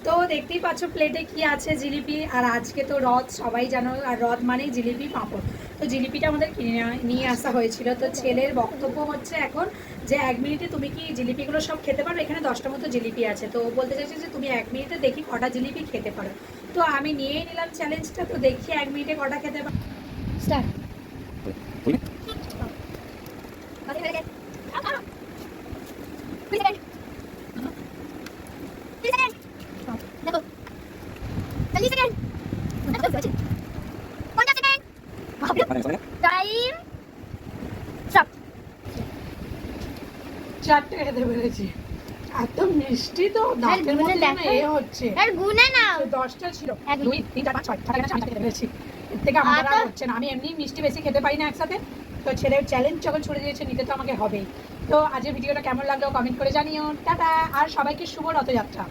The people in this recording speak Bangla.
তো দেখতেই পাচ্ছ প্লেটে কি আছে, জিলিপি। আর আজকে তো রথ, সবাই জানো, আর রথ মানেই জিলিপি পাঁপড়। তো জিলিপিটা আমাদের কিনে নিয়ে আসা হয়েছিল। তো ছেলের বক্তব্য হচ্ছে এখন যে 1 মিনিটে তুমি কি জিলিপিগুলো সব খেতে পারো, এখানে 10টা মতো জিলিপি আছে। তো বলতে চাইছে যে তুমি 1 মিনিটে দেখি কটা জিলিপি খেতে পারো। তো আমি নিয়েই নিলাম চ্যালেঞ্জটা, তো দেখি 1 মিনিটে কটা খেতে পারো। স্টার্ট। Time stop. 4টে খেতে পেরেছি। এত মিষ্টি তো দাঁতের মধ্যে যেন এ হচ্ছে। আর গুনে নাও। 10টা ছিল, 1 2 3 4 5 6 7 8 9 খেতে পেরেছি। এর থেকে আমার আর হচ্ছে না। আমি এমনি মিষ্টি বেশি খেতে পারি না একসাথে। তো ছেলের চ্যালেঞ্জ যখন ছুড়ে দিয়েছে, নিতে তো আমাকে হবেই। তো আজকের ভিডিওটা কেমন লাগলো কমেন্ট করে জানিও। টাটা। আর সবাইকে শুভ রথযাত্রা।